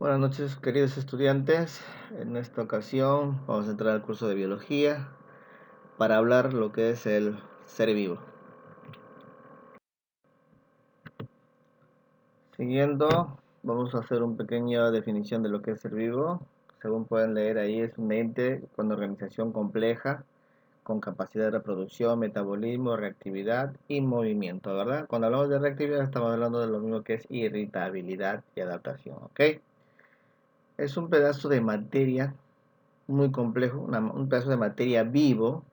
Buenas noches, queridos estudiantes. En esta ocasión vamos a entrar al curso de biología para hablar lo que es el ser vivo. Siguiendo, vamos a hacer una pequeña definición de lo que es ser vivo. Según pueden leer ahí, es un ente con organización compleja, con capacidad de reproducción, metabolismo, reactividad y movimiento, ¿verdad? Cuando hablamos de reactividad estamos hablando de lo mismo que es irritabilidad y adaptación, ¿ok? Es un pedazo de materia muy complejo, un pedazo de materia vivo,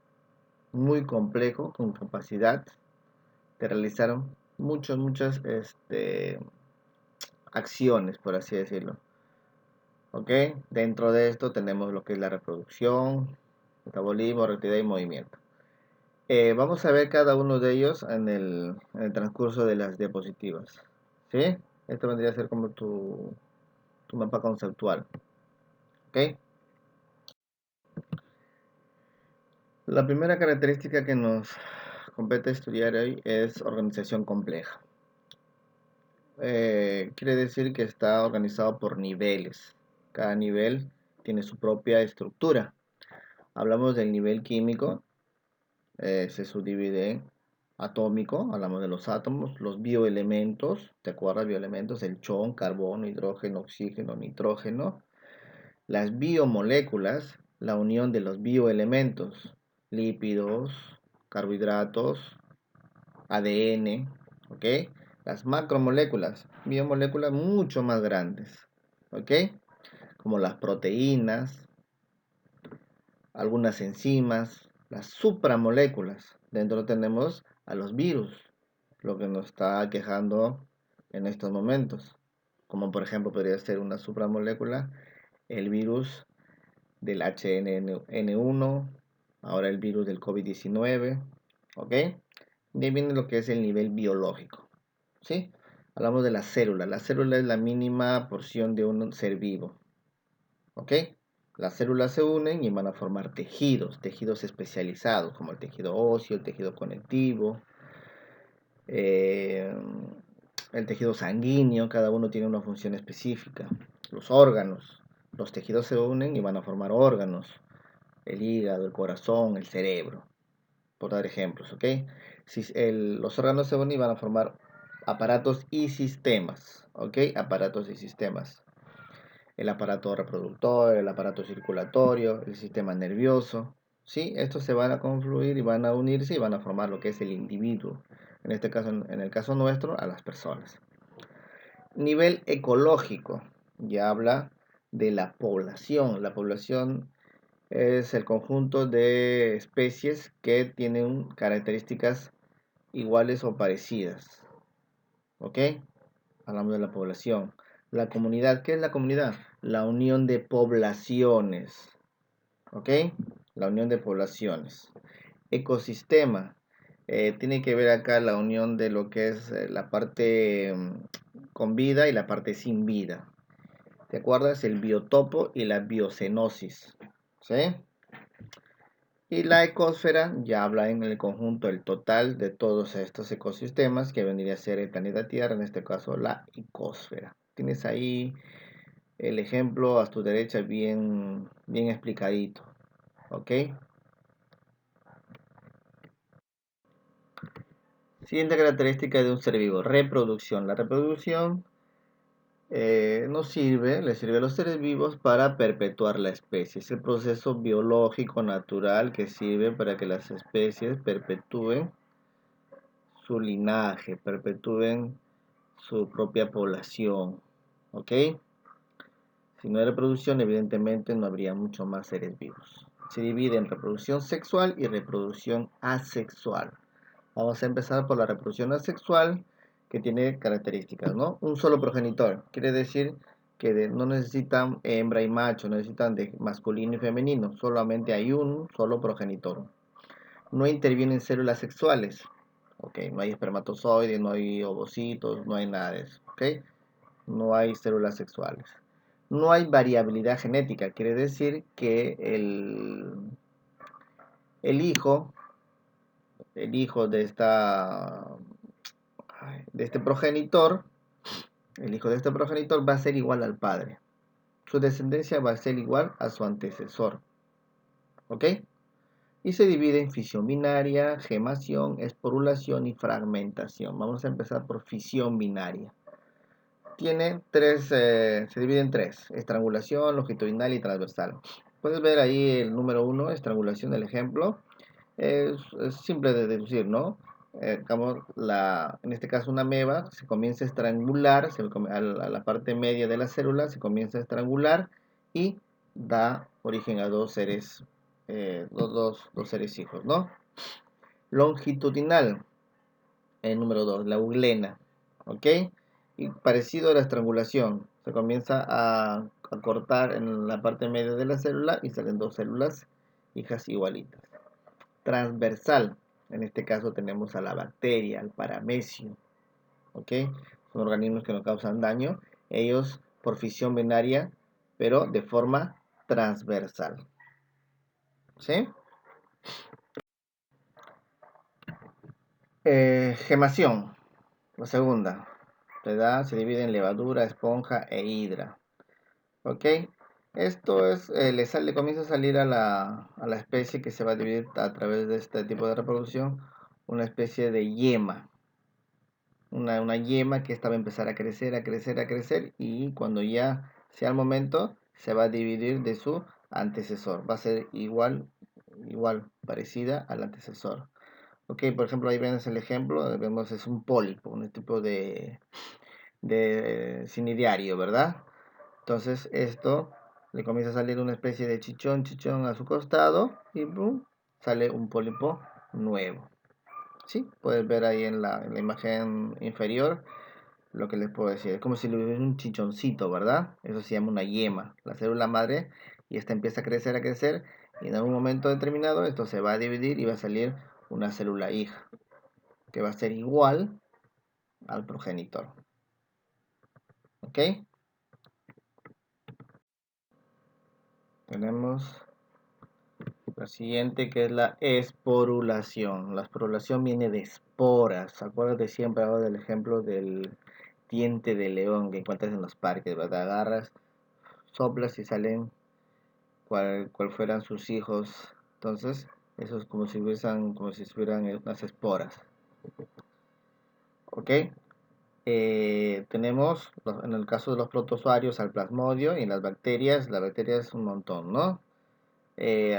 muy complejo, con capacidad de realizar muchas acciones, por así decirlo. ¿Ok? Dentro de esto tenemos lo que es la reproducción, metabolismo, reactividad y movimiento. Vamos a ver cada uno de ellos en el transcurso de las diapositivas. ¿Sí? Esto vendría a ser como tu mapa conceptual. ¿Ok? La primera característica que nos compete estudiar hoy es organización compleja. Quiere decir que está organizado por niveles. Cada nivel tiene su propia estructura. Hablamos del nivel químico, se subdivide en atómico, hablamos de los átomos, los bioelementos, ¿te acuerdas? Bioelementos, el chon, carbono, hidrógeno, oxígeno, nitrógeno. Las biomoléculas, la unión de los bioelementos, lípidos, carbohidratos, ADN, ¿ok? Las macromoléculas, biomoléculas mucho más grandes, ¿ok? Como las proteínas, algunas enzimas, las supramoléculas. Dentro tenemos a los virus, lo que nos está quejando en estos momentos. Como por ejemplo podría ser una supramolécula, el virus del HNN1, ahora el virus del COVID-19, ¿ok? De ahí viene lo que es el nivel biológico, ¿sí? Hablamos de la célula. La célula es la mínima porción de un ser vivo, ¿ok? Las células se unen y van a formar tejidos especializados, como el tejido óseo, el tejido conectivo, eh, el tejido sanguíneo, cada uno tiene una función específica. Los órganos, los tejidos se unen y van a formar órganos, el hígado, el corazón, el cerebro, por dar ejemplos, ¿ok? Si los órganos se unen y van a formar aparatos y sistemas, ¿ok? Aparatos y sistemas. El aparato reproductor, el aparato circulatorio, el sistema nervioso, ¿sí? Estos se van a confluir y van a unirse y van a formar lo que es el individuo. En este caso, en el caso nuestro, a las personas. Nivel ecológico, ya habla de la población. La población es el conjunto de especies que tienen características iguales o parecidas. ¿Ok? Hablamos de la población. La comunidad, ¿qué es la comunidad? La unión de poblaciones. ¿Ok? La unión de poblaciones. Ecosistema. Tiene que ver acá la unión de lo que es la parte con vida y la parte sin vida. ¿Te acuerdas? El biotopo y la biocenosis. ¿Sí? Y la ecosfera ya habla en el conjunto, el total de todos estos ecosistemas que vendría a ser el planeta Tierra, en este caso la ecosfera. Tienes ahí el ejemplo a tu derecha bien explicadito. ¿Ok? Siguiente característica de un ser vivo, reproducción. La reproducción le sirve a los seres vivos para perpetuar la especie. Es el proceso biológico natural que sirve para que las especies perpetúen su linaje, perpetúen su propia población. ¿Ok? Si no hay reproducción, evidentemente no habría mucho más seres vivos. Se divide en reproducción sexual y reproducción asexual. Vamos a empezar por la reproducción asexual, que tiene características, ¿no? Un solo progenitor, quiere decir que no necesitan hembra y macho, necesitan de masculino y femenino, solamente hay un solo progenitor. No intervienen células sexuales, ¿ok? No hay espermatozoides, no hay ovocitos, no hay nada de eso, ¿ok? No hay células sexuales. No hay variabilidad genética, quiere decir que el hijo, el hijo de este progenitor, el hijo de este progenitor va a ser igual al padre. su descendencia va a ser igual a su antecesor. ¿Ok? Y se divide en fisión binaria, gemación, esporulación y fragmentación. Vamos a empezar por fisión binaria. Se divide en tres: estrangulación, longitudinal y transversal. Puedes ver ahí el número 1, estrangulación, el ejemplo. Es simple de deducir, ¿no? En este caso una ameba se comienza a estrangular, a la parte media de la célula se comienza a estrangular y da origen a dos seres, dos seres hijos, ¿no? Longitudinal, el número 2, la euglena, ¿ok? Y parecido a la estrangulación, se comienza a cortar en la parte media de la célula y salen dos células hijas igualitas. Transversal, en este caso tenemos a la bacteria, al paramecio, ¿ok? Son organismos que no causan daño, ellos por fisión binaria, pero de forma transversal, ¿sí? Gemación, la segunda, se divide en levadura, esponja e hidra, ¿ok? Esto es, le comienza a salir a la especie que se va a dividir a través de este tipo de reproducción, una especie de yema, una yema que esta va a empezar a crecer, a crecer, a crecer, y cuando ya sea el momento se va a dividir de su antecesor, va a ser igual, parecida al antecesor. Ok, por ejemplo, ahí vemos el ejemplo, vemos es un pólipo, un tipo de cinidario, ¿verdad? Entonces esto le comienza a salir una especie de chichón a su costado y ¡pum!, sale un pólipo nuevo. Sí, puedes ver ahí en la imagen inferior lo que les puedo decir. Es como si le hubiera un chichoncito, ¿verdad? Eso se llama una yema, la célula madre, y esta empieza a crecer, y en algún momento determinado esto se va a dividir y va a salir una célula hija, que va a ser igual al progenitor. ¿Ok? Tenemos la siguiente, que es la esporulación. La esporulación viene de esporas. Acuérdate siempre ahora del ejemplo del diente de león que encuentras en los parques, ¿verdad? Agarras, soplas y salen cual fueran sus hijos. Entonces, eso es como si fueran unas esporas. ¿Ok? Tenemos, en el caso de los protozoarios, al plasmodio, y en las bacterias es un montón, ¿no?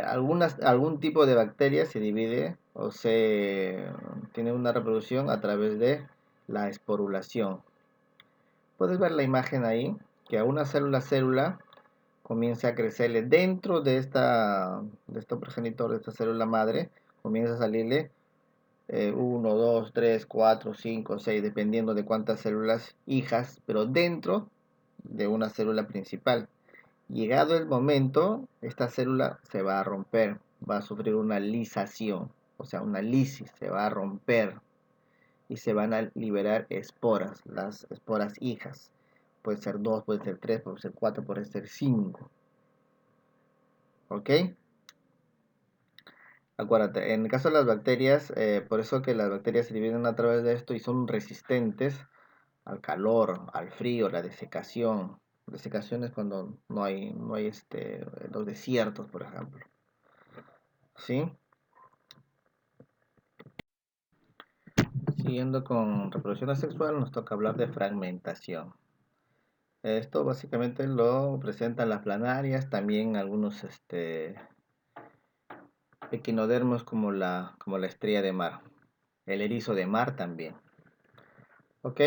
Algún tipo de bacteria se divide o se tiene una reproducción a través de la esporulación. Puedes ver la imagen ahí, que a una célula comienza a crecerle dentro de este progenitor, de esta célula madre, comienza a salirle 1, 2, 3, 4, 5, 6, dependiendo de cuántas células hijas, pero dentro de una célula principal. Llegado el momento, esta célula se va a romper, va a sufrir una lisación, o sea, una lisis, se va a romper y se van a liberar esporas, las esporas hijas. Puede ser 2, puede ser 3, puede ser 4, puede ser 5. ¿Ok? Acuérdate, en el caso de las bacterias, por eso que las bacterias se dividen a través de esto y son resistentes al calor, al frío, la desecación. Desecación es cuando no hay los desiertos, por ejemplo. ¿Sí? Siguiendo con reproducción asexual, nos toca hablar de fragmentación. Esto básicamente lo presentan las planarias, también algunos equinodermos como la estrella de mar, el erizo de mar también. ¿Ok?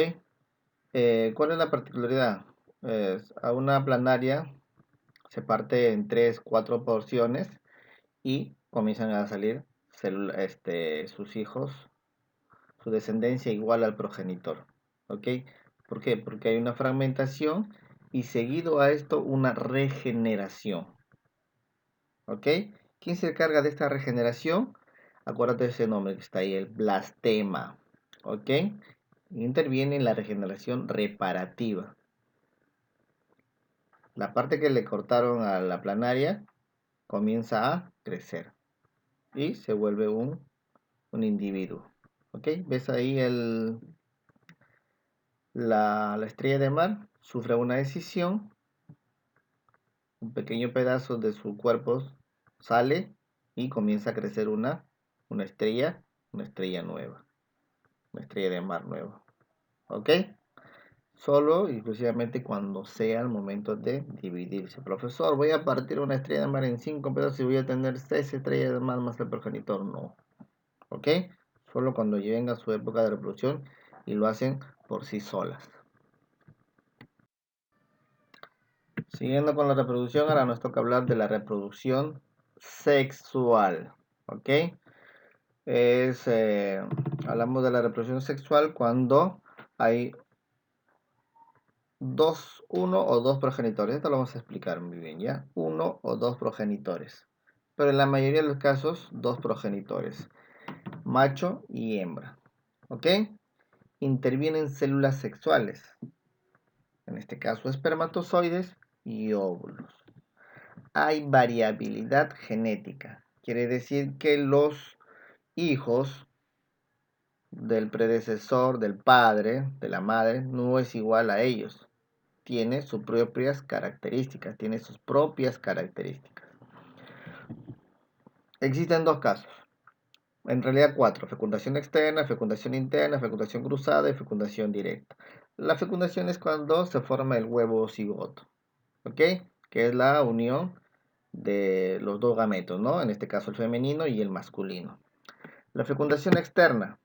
¿Cuál es la particularidad? A una planaria se parte en 3, 4 porciones y comienzan a salir sus hijos, su descendencia igual al progenitor. ¿Ok? ¿Por qué? Porque hay una fragmentación y seguido a esto una regeneración. ¿Ok? ¿Quién se encarga de esta regeneración? Acuérdate de ese nombre que está ahí, el blastema. ¿Ok? Interviene en la regeneración reparativa. La parte que le cortaron a la planaria comienza a crecer y se vuelve un individuo. ¿Ok? ¿Ves ahí la estrella de mar? Sufre una decisión un pequeño pedazo de su cuerpo sale y comienza a crecer una estrella, una estrella nueva, una estrella de mar nueva. ¿Ok? Solo y exclusivamente cuando sea el momento de dividirse. Profesor, voy a partir una estrella de mar en 5 pedazos y voy a tener 6 estrellas de mar más el progenitor. No. ¿Ok? Solo cuando lleguen a su época de reproducción y lo hacen por sí solas. Siguiendo con la reproducción, ahora nos toca hablar de la reproducción sexual. ¿Ok? Es, hablamos de la reproducción sexual cuando hay uno o dos progenitores. Esto lo vamos a explicar muy bien, ¿ya? Uno o dos progenitores. Pero en la mayoría de los casos, dos progenitores, macho y hembra. ¿Ok? Intervienen células sexuales, en este caso espermatozoides y óvulos. Hay variabilidad genética. Quiere decir que los hijos del predecesor, del padre, de la madre, no es igual a ellos. Tiene sus propias características, tiene sus propias características. Existen dos casos, en realidad cuatro: fecundación externa, fecundación interna, fecundación cruzada y fecundación directa. La fecundación es cuando se forma el huevo cigoto, ¿ok? Que es la unión de los dos gametos, ¿no? En este caso el femenino y el masculino. La fecundación externa,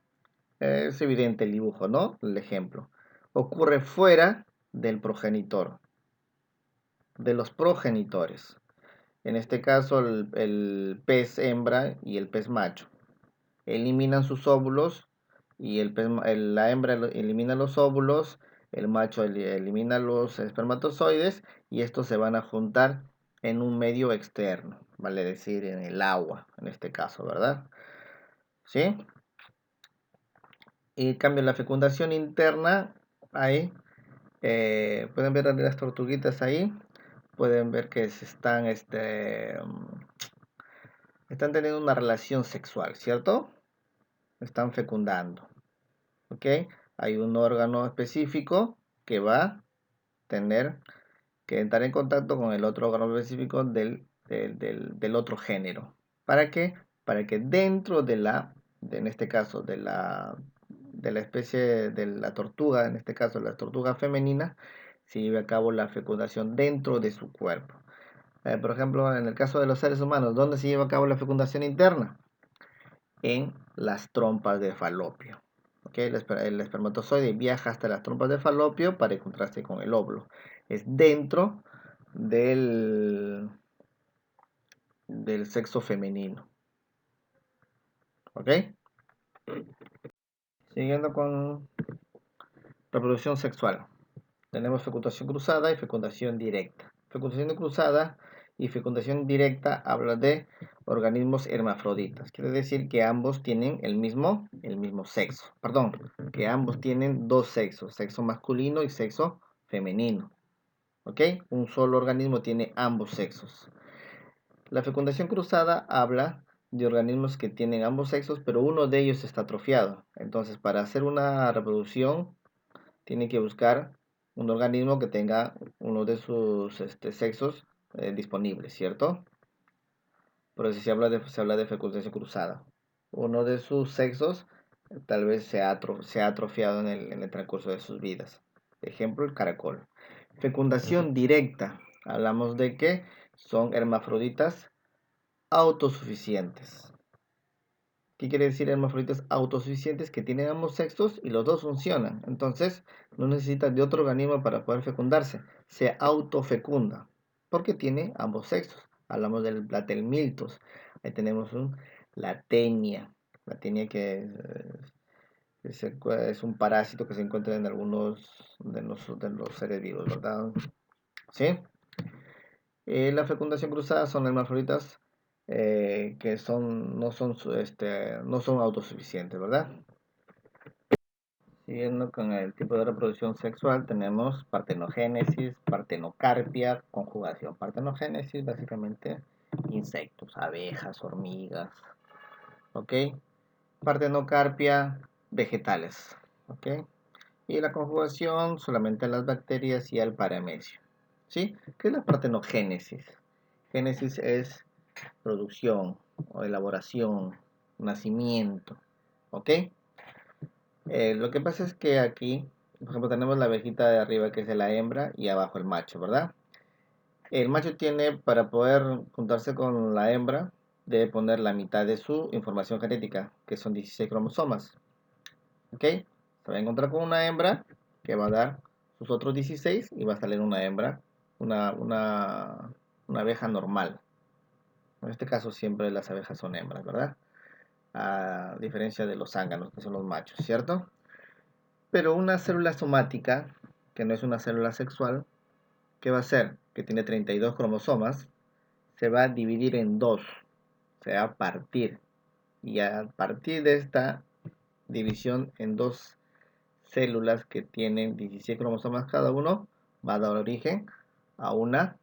es evidente el dibujo, ¿no? El ejemplo. Ocurre fuera del progenitor, de los progenitores. En este caso el pez hembra y el pez macho eliminan sus óvulos y la hembra elimina los óvulos, el macho elimina los espermatozoides y estos se van a juntar en un medio externo, vale decir en el agua, en este caso, ¿verdad? ¿Sí? Y en cambio la fecundación interna, ahí, pueden ver las tortuguitas ahí, pueden ver que se están teniendo una relación sexual, ¿cierto? Están fecundando, ¿ok? Hay un órgano específico que va a tener que entrar en contacto con el otro órgano específico del otro género. ¿Para qué? Para que dentro en este caso, de la especie de la tortuga, en este caso la tortuga femenina, se lleve a cabo la fecundación dentro de su cuerpo. Por ejemplo, en el caso de los seres humanos, ¿dónde se lleva a cabo la fecundación interna? En las trompas de falopio. ¿Okay? El espermatozoide viaja hasta las trompas de falopio para encontrarse con el óvulo. Es dentro del sexo femenino. ¿Ok? Siguiendo con reproducción sexual. Tenemos fecundación cruzada y fecundación directa. Fecundación cruzada y fecundación directa habla de organismos hermafroditas. Quiere decir que ambos tienen el mismo sexo. Perdón, que ambos tienen dos sexos, sexo masculino y sexo femenino. ¿Ok? Un solo organismo tiene ambos sexos. La fecundación cruzada habla de organismos que tienen ambos sexos, pero uno de ellos está atrofiado. Entonces, para hacer una reproducción, tiene que buscar un organismo que tenga uno de sus sexos disponibles, ¿cierto? Por eso se habla de fecundación cruzada. Uno de sus sexos tal vez se ha atrofiado en el transcurso de sus vidas. Ejemplo, el caracol. Fecundación directa. Hablamos de que son hermafroditas autosuficientes. ¿Qué quiere decir hermafroditas autosuficientes? Que tienen ambos sexos y los dos funcionan. Entonces, no necesita de otro organismo para poder fecundarse. Se autofecunda porque tiene ambos sexos. Hablamos del platelmiltos. Ahí tenemos la tenia. La tenia que es un parásito que se encuentra en algunos de los seres vivos, ¿verdad? ¿Sí? La fecundación cruzada son hermafroditas que no son autosuficientes, ¿verdad? Siguiendo con el tipo de reproducción sexual, tenemos partenogénesis, partenocarpia, conjugación. Partenogénesis, básicamente, insectos, abejas, hormigas, ¿ok? Partenocarpia, vegetales, ¿ok? Y la conjugación, solamente las bacterias y el paramecio, ¿sí? ¿Qué es la partenogénesis? Génesis es producción o elaboración, nacimiento, ¿ok? Lo que pasa es que aquí, por ejemplo, tenemos la abejita de arriba que es la hembra y abajo el macho, ¿verdad? El macho tiene, para poder juntarse con la hembra, debe poner la mitad de su información genética, que son 16 cromosomas, ¿ok? Se va a encontrar con una hembra que va a dar sus otros 16 y va a salir una hembra, una abeja normal. En este caso siempre las abejas son hembras, ¿verdad? A diferencia de los zánganos, que son los machos, ¿cierto? Pero una célula somática, que no es una célula sexual, ¿qué va a hacer? Que tiene 32 cromosomas, se va a dividir en dos, se va a partir. Y a partir de esta división en dos células que tienen 16 cromosomas cada uno, va a dar origen a una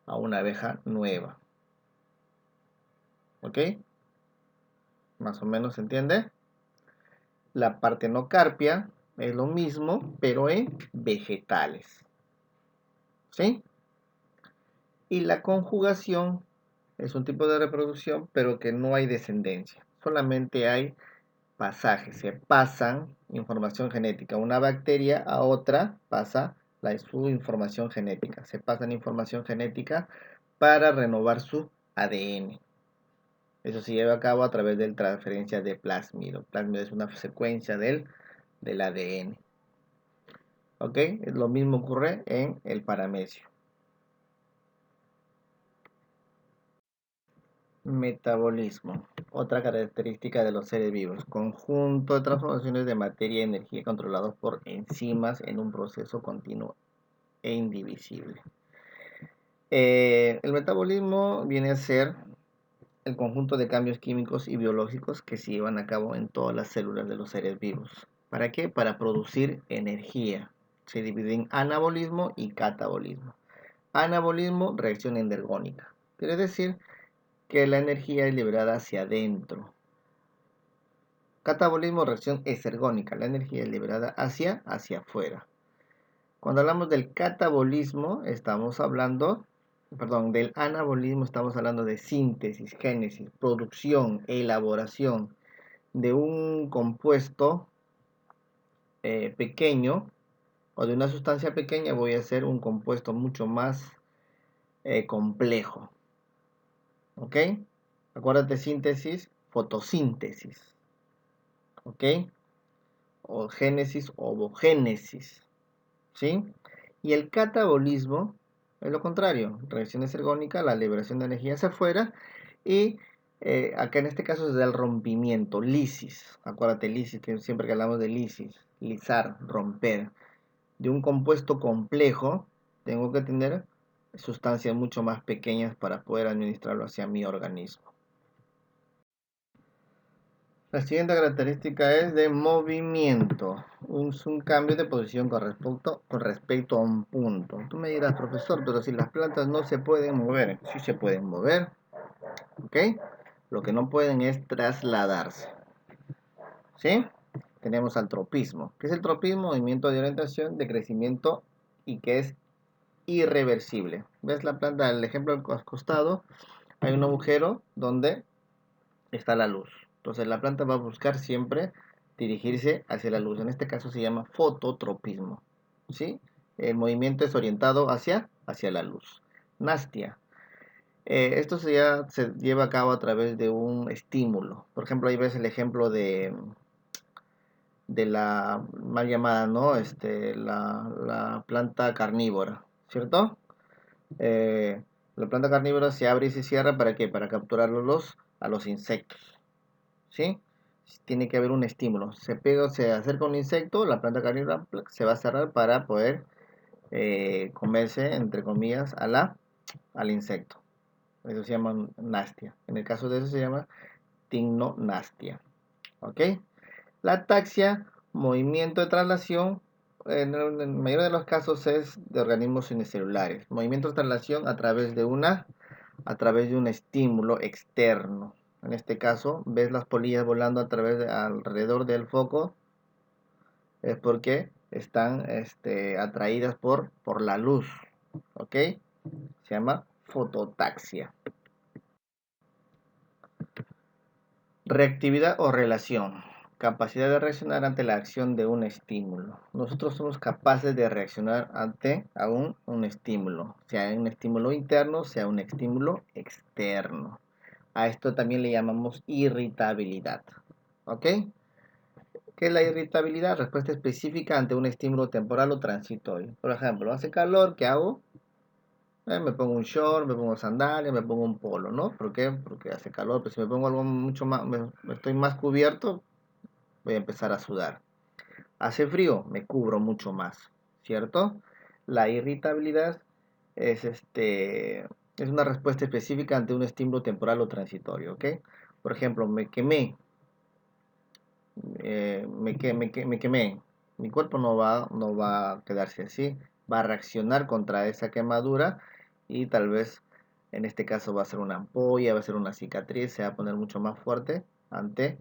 abeja nueva. ¿Ok? Más o menos se entiende. La partenocarpia es lo mismo, pero en vegetales. ¿Sí? Y la conjugación es un tipo de reproducción, pero que no hay descendencia. Solamente hay pasajes. Se pasan información genética. Una bacteria a otra pasa su información genética. Se pasan información genética para renovar su ADN. Eso se lleva a cabo a través de transferencia de plásmido. Plásmido es una secuencia del ADN. ¿Ok? Lo mismo ocurre en el paramecio. Metabolismo. Otra característica de los seres vivos. Conjunto de transformaciones de materia y energía controlados por enzimas en un proceso continuo e indivisible. El metabolismo viene a ser el conjunto de cambios químicos y biológicos que se llevan a cabo en todas las células de los seres vivos. ¿Para qué? Para producir energía. Se divide en anabolismo y catabolismo. Anabolismo, reacción endergónica. Quiere decir que la energía es liberada hacia adentro. Catabolismo, reacción exergónica. La energía es liberada hacia afuera. Cuando hablamos del catabolismo, estamos hablando, perdón, del anabolismo, estamos hablando de síntesis, génesis, producción, elaboración de un compuesto pequeño o de una sustancia pequeña. Voy a hacer un compuesto mucho más complejo. ¿Ok? Acuérdate, síntesis, fotosíntesis. ¿Ok? O génesis, ovogénesis. ¿Sí? Y el catabolismo es lo contrario, reacción exergónica, la liberación de energía hacia afuera, y acá en este caso se da el rompimiento, lisis. Acuérdate, lisis, que siempre que hablamos de lisis, lisar, romper. De un compuesto complejo, tengo que tener sustancias mucho más pequeñas para poder administrarlo hacia mi organismo. La siguiente característica es de movimiento. Es un cambio de posición con respecto a un punto. Tú me dirás, profesor, pero si las plantas no se pueden mover, sí se pueden mover, ¿ok? Lo que no pueden es trasladarse, ¿sí? Tenemos al tropismo. ¿Qué es el tropismo? Movimiento de orientación, de crecimiento y que es irreversible. ¿Ves la planta? El ejemplo al costado, hay un agujero donde está la luz. Entonces la planta va a buscar siempre dirigirse hacia la luz. En este caso se llama fototropismo. ¿Sí? El movimiento es orientado hacia la luz. Nastia. Esto se lleva a cabo a través de un estímulo. Por ejemplo, ahí ves el ejemplo de la mal llamada, ¿no? La planta carnívora, ¿cierto? La planta carnívora se abre y se cierra, ¿para qué? Para capturar a los insectos. ¿Sí? Tiene que haber un estímulo. Se acerca un insecto, la planta carnívora se va a cerrar para poder comerse, entre comillas, al insecto. Eso se llama nastia. En el caso de eso se llama tignonastia. ¿Ok? La ataxia, movimiento de traslación, en el mayor de los casos es de organismos unicelulares. Movimiento de traslación a través de un estímulo externo. En este caso, ves las polillas volando alrededor del foco, es porque están atraídas por la luz. ¿Ok? Se llama fototaxia. Reactividad o relación. Capacidad de reaccionar ante la acción de un estímulo. Nosotros somos capaces de reaccionar ante un estímulo, sea un estímulo interno, sea un estímulo externo. A esto también le llamamos irritabilidad. ¿Ok? ¿Qué es la irritabilidad? Respuesta específica ante un estímulo temporal o transitorio. Por ejemplo, hace calor, ¿qué hago? Me pongo un short, me pongo sandalias, me pongo un polo, ¿no? ¿Por qué? Porque hace calor, pero si me pongo algo mucho más, estoy más cubierto, voy a empezar a sudar. Hace frío, me cubro mucho más, ¿cierto? La irritabilidad es es una respuesta específica ante un estímulo temporal o transitorio, ¿ok? Por ejemplo, me quemé, me quemé. Mi cuerpo no va a quedarse así, va a reaccionar contra esa quemadura y tal vez en este caso va a ser una ampolla, va a ser una cicatriz, se va a poner mucho más fuerte ante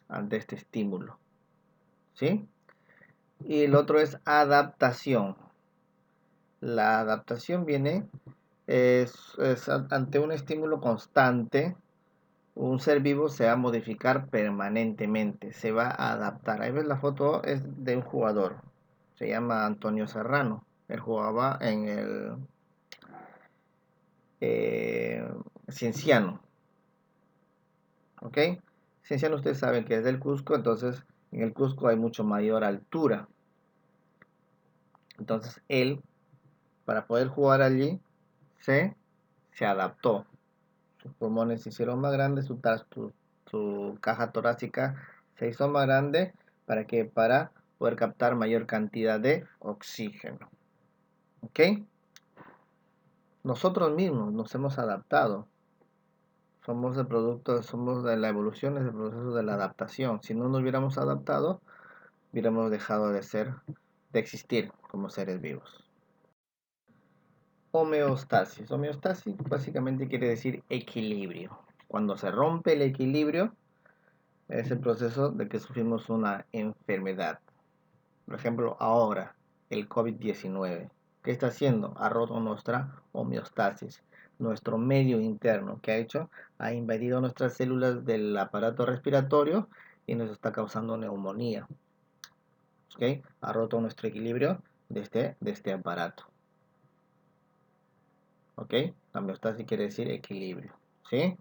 ante este estímulo, ¿sí? Y el otro es adaptación. La adaptación es ante un estímulo constante, un ser vivo se va a modificar permanentemente, se va a adaptar. Ahí ves la foto, es de un jugador, se llama Antonio Serrano. Él jugaba en el eh, Cienciano, ¿ok? Cienciano ustedes saben que es del Cusco, entonces en el Cusco hay mucho mayor altura. Entonces él, para poder jugar allí, se adaptó. Sus pulmones se hicieron más grandes, su caja torácica se hizo más grande para poder captar mayor cantidad de oxígeno. ¿Ok? Nosotros mismos nos hemos adaptado. Somos el producto, somos de la evolución, es el proceso de la adaptación. Si no nos hubiéramos adaptado, hubiéramos dejado de existir como seres vivos. Homeostasis. Homeostasis básicamente quiere decir equilibrio. Cuando se rompe el equilibrio, es el proceso de que sufrimos una enfermedad. Por ejemplo, ahora, el COVID-19. ¿Qué está haciendo? Ha roto nuestra homeostasis, nuestro medio interno. ¿Qué ha hecho? Ha invadido nuestras células del aparato respiratorio y nos está causando neumonía. ¿Ok? Ha roto nuestro equilibrio de este aparato. ¿Ok? La homeostasis quiere decir equilibrio. ¿Sí?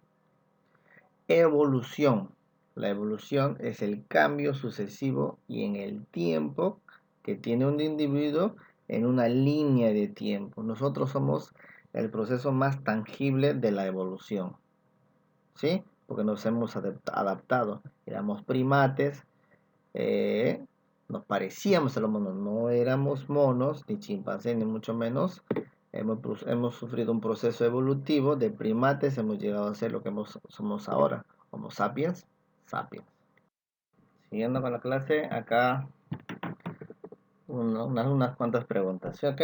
Evolución. La evolución es el cambio sucesivo y en el tiempo que tiene un individuo en una línea de tiempo. Nosotros somos el proceso más tangible de la evolución, ¿sí? Porque nos hemos adaptado. Éramos primates, eh, nos parecíamos a los monos, no éramos monos, ni chimpancés, ni mucho menos. Hemos sufrido un proceso evolutivo de primates, hemos llegado a ser lo que somos ahora, Homo sapiens sapiens. Siguiendo con la clase, acá unas cuantas preguntas, ¿sí? ¿Ok?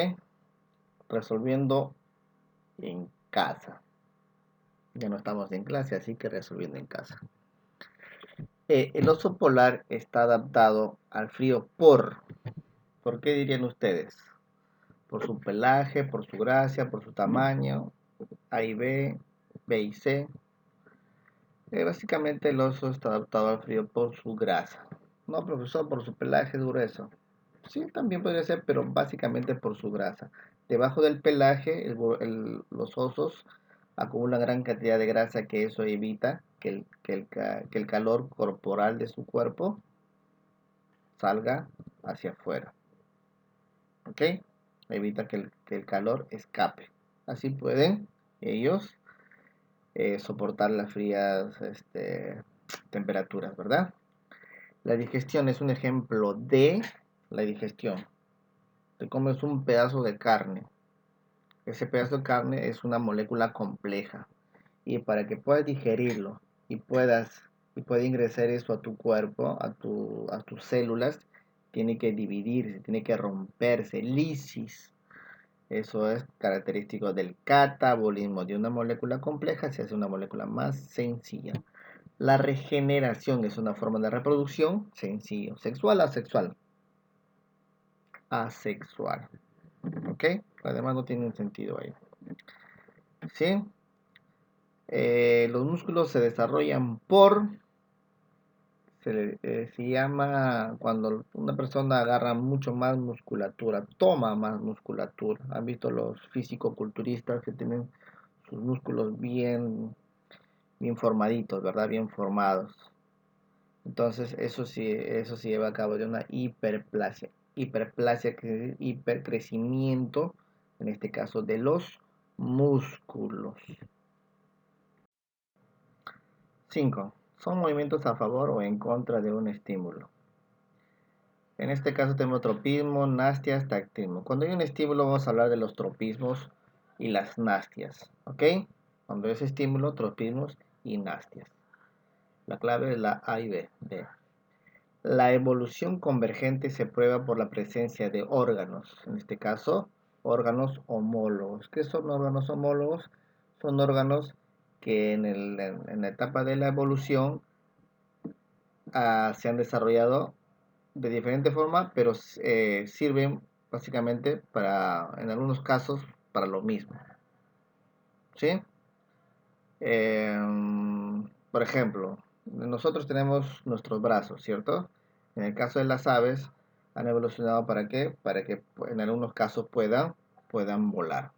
Resolviendo en casa. Ya no estamos en clase, así que resolviendo en casa. El oso polar está adaptado al frío ¿por qué dirían ustedes? Por su pelaje, por su gracia, por su tamaño, A y B y C. Básicamente el oso está adaptado al frío por su grasa. No, profesor, por su pelaje grueso. Sí, también podría ser, pero básicamente por su grasa. Debajo del pelaje, los osos acumulan gran cantidad de grasa que eso evita que el calor corporal de su cuerpo salga hacia afuera. ¿Ok? Evita que el calor escape. Así pueden ellos soportar las frías temperaturas, ¿verdad? La digestión es un ejemplo de la digestión. Te comes un pedazo de carne. Ese pedazo de carne es una molécula compleja. Y para que puedas digerirlo y pueda ingresar eso a tu cuerpo, a tus células, tiene que dividirse, tiene que romperse, lisis. Eso es característico del catabolismo de una molécula compleja, se hace una molécula más sencilla. La regeneración es una forma de reproducción sencillo. ¿Sexual o asexual? Asexual. ¿Ok? Además no tiene un sentido ahí. ¿Sí? Los músculos se desarrollan se llama cuando una persona agarra mucho más musculatura, toma más musculatura. ¿Han visto los físico-culturistas que tienen sus músculos bien formaditos, ¿verdad? Bien formados. Entonces eso sí lleva a cabo de una hiperplasia. Hiperplasia que es hipercrecimiento, en este caso de los músculos. 5. Son movimientos a favor o en contra de un estímulo. En este caso tenemos tropismo, nastias, tactismo. Cuando hay un estímulo vamos a hablar de los tropismos y las nastias. ¿Ok? Cuando es estímulo, tropismos y nastias. La clave es la A y B. La evolución convergente se prueba por la presencia de órganos, en este caso, órganos homólogos. ¿Qué son órganos homólogos? Son órganos que en la etapa de la evolución se han desarrollado de diferente forma, pero sirven básicamente para, en algunos casos, para lo mismo. ¿Sí? Por ejemplo, nosotros tenemos nuestros brazos, ¿cierto? En el caso de las aves, han evolucionado ¿para qué? Para que en algunos casos puedan volar.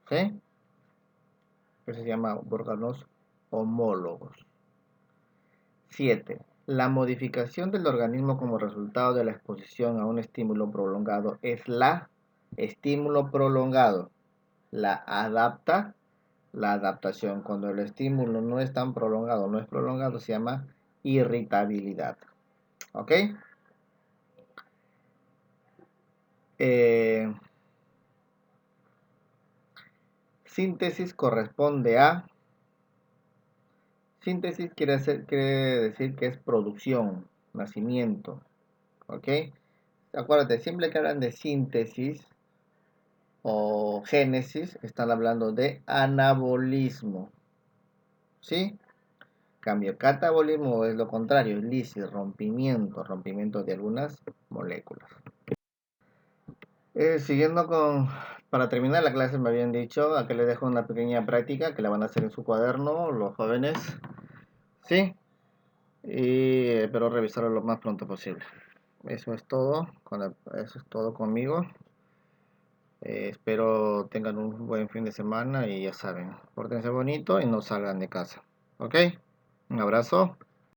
¿Sí? Eso se llama órganos homólogos. 7. La modificación del organismo como resultado de la exposición a un estímulo prolongado es la estímulo prolongado. La adaptación. Cuando el estímulo no es tan prolongado, no es prolongado, se llama irritabilidad. ¿Ok? Eh, Síntesis corresponde a... Síntesis quiere decir que es producción, nacimiento. ¿Ok? Acuérdate, siempre que hablan de síntesis o génesis, están hablando de anabolismo. ¿Sí? Cambio, catabolismo es lo contrario, lisis, rompimiento de algunas moléculas. Siguiendo para terminar la clase me habían dicho, acá les dejo una pequeña práctica que la van a hacer en su cuaderno los jóvenes, ¿sí? Y espero revisarlo lo más pronto posible. Eso es todo conmigo. Espero tengan un buen fin de semana y ya saben, pórtense bonito y no salgan de casa. ¿Ok? Un abrazo.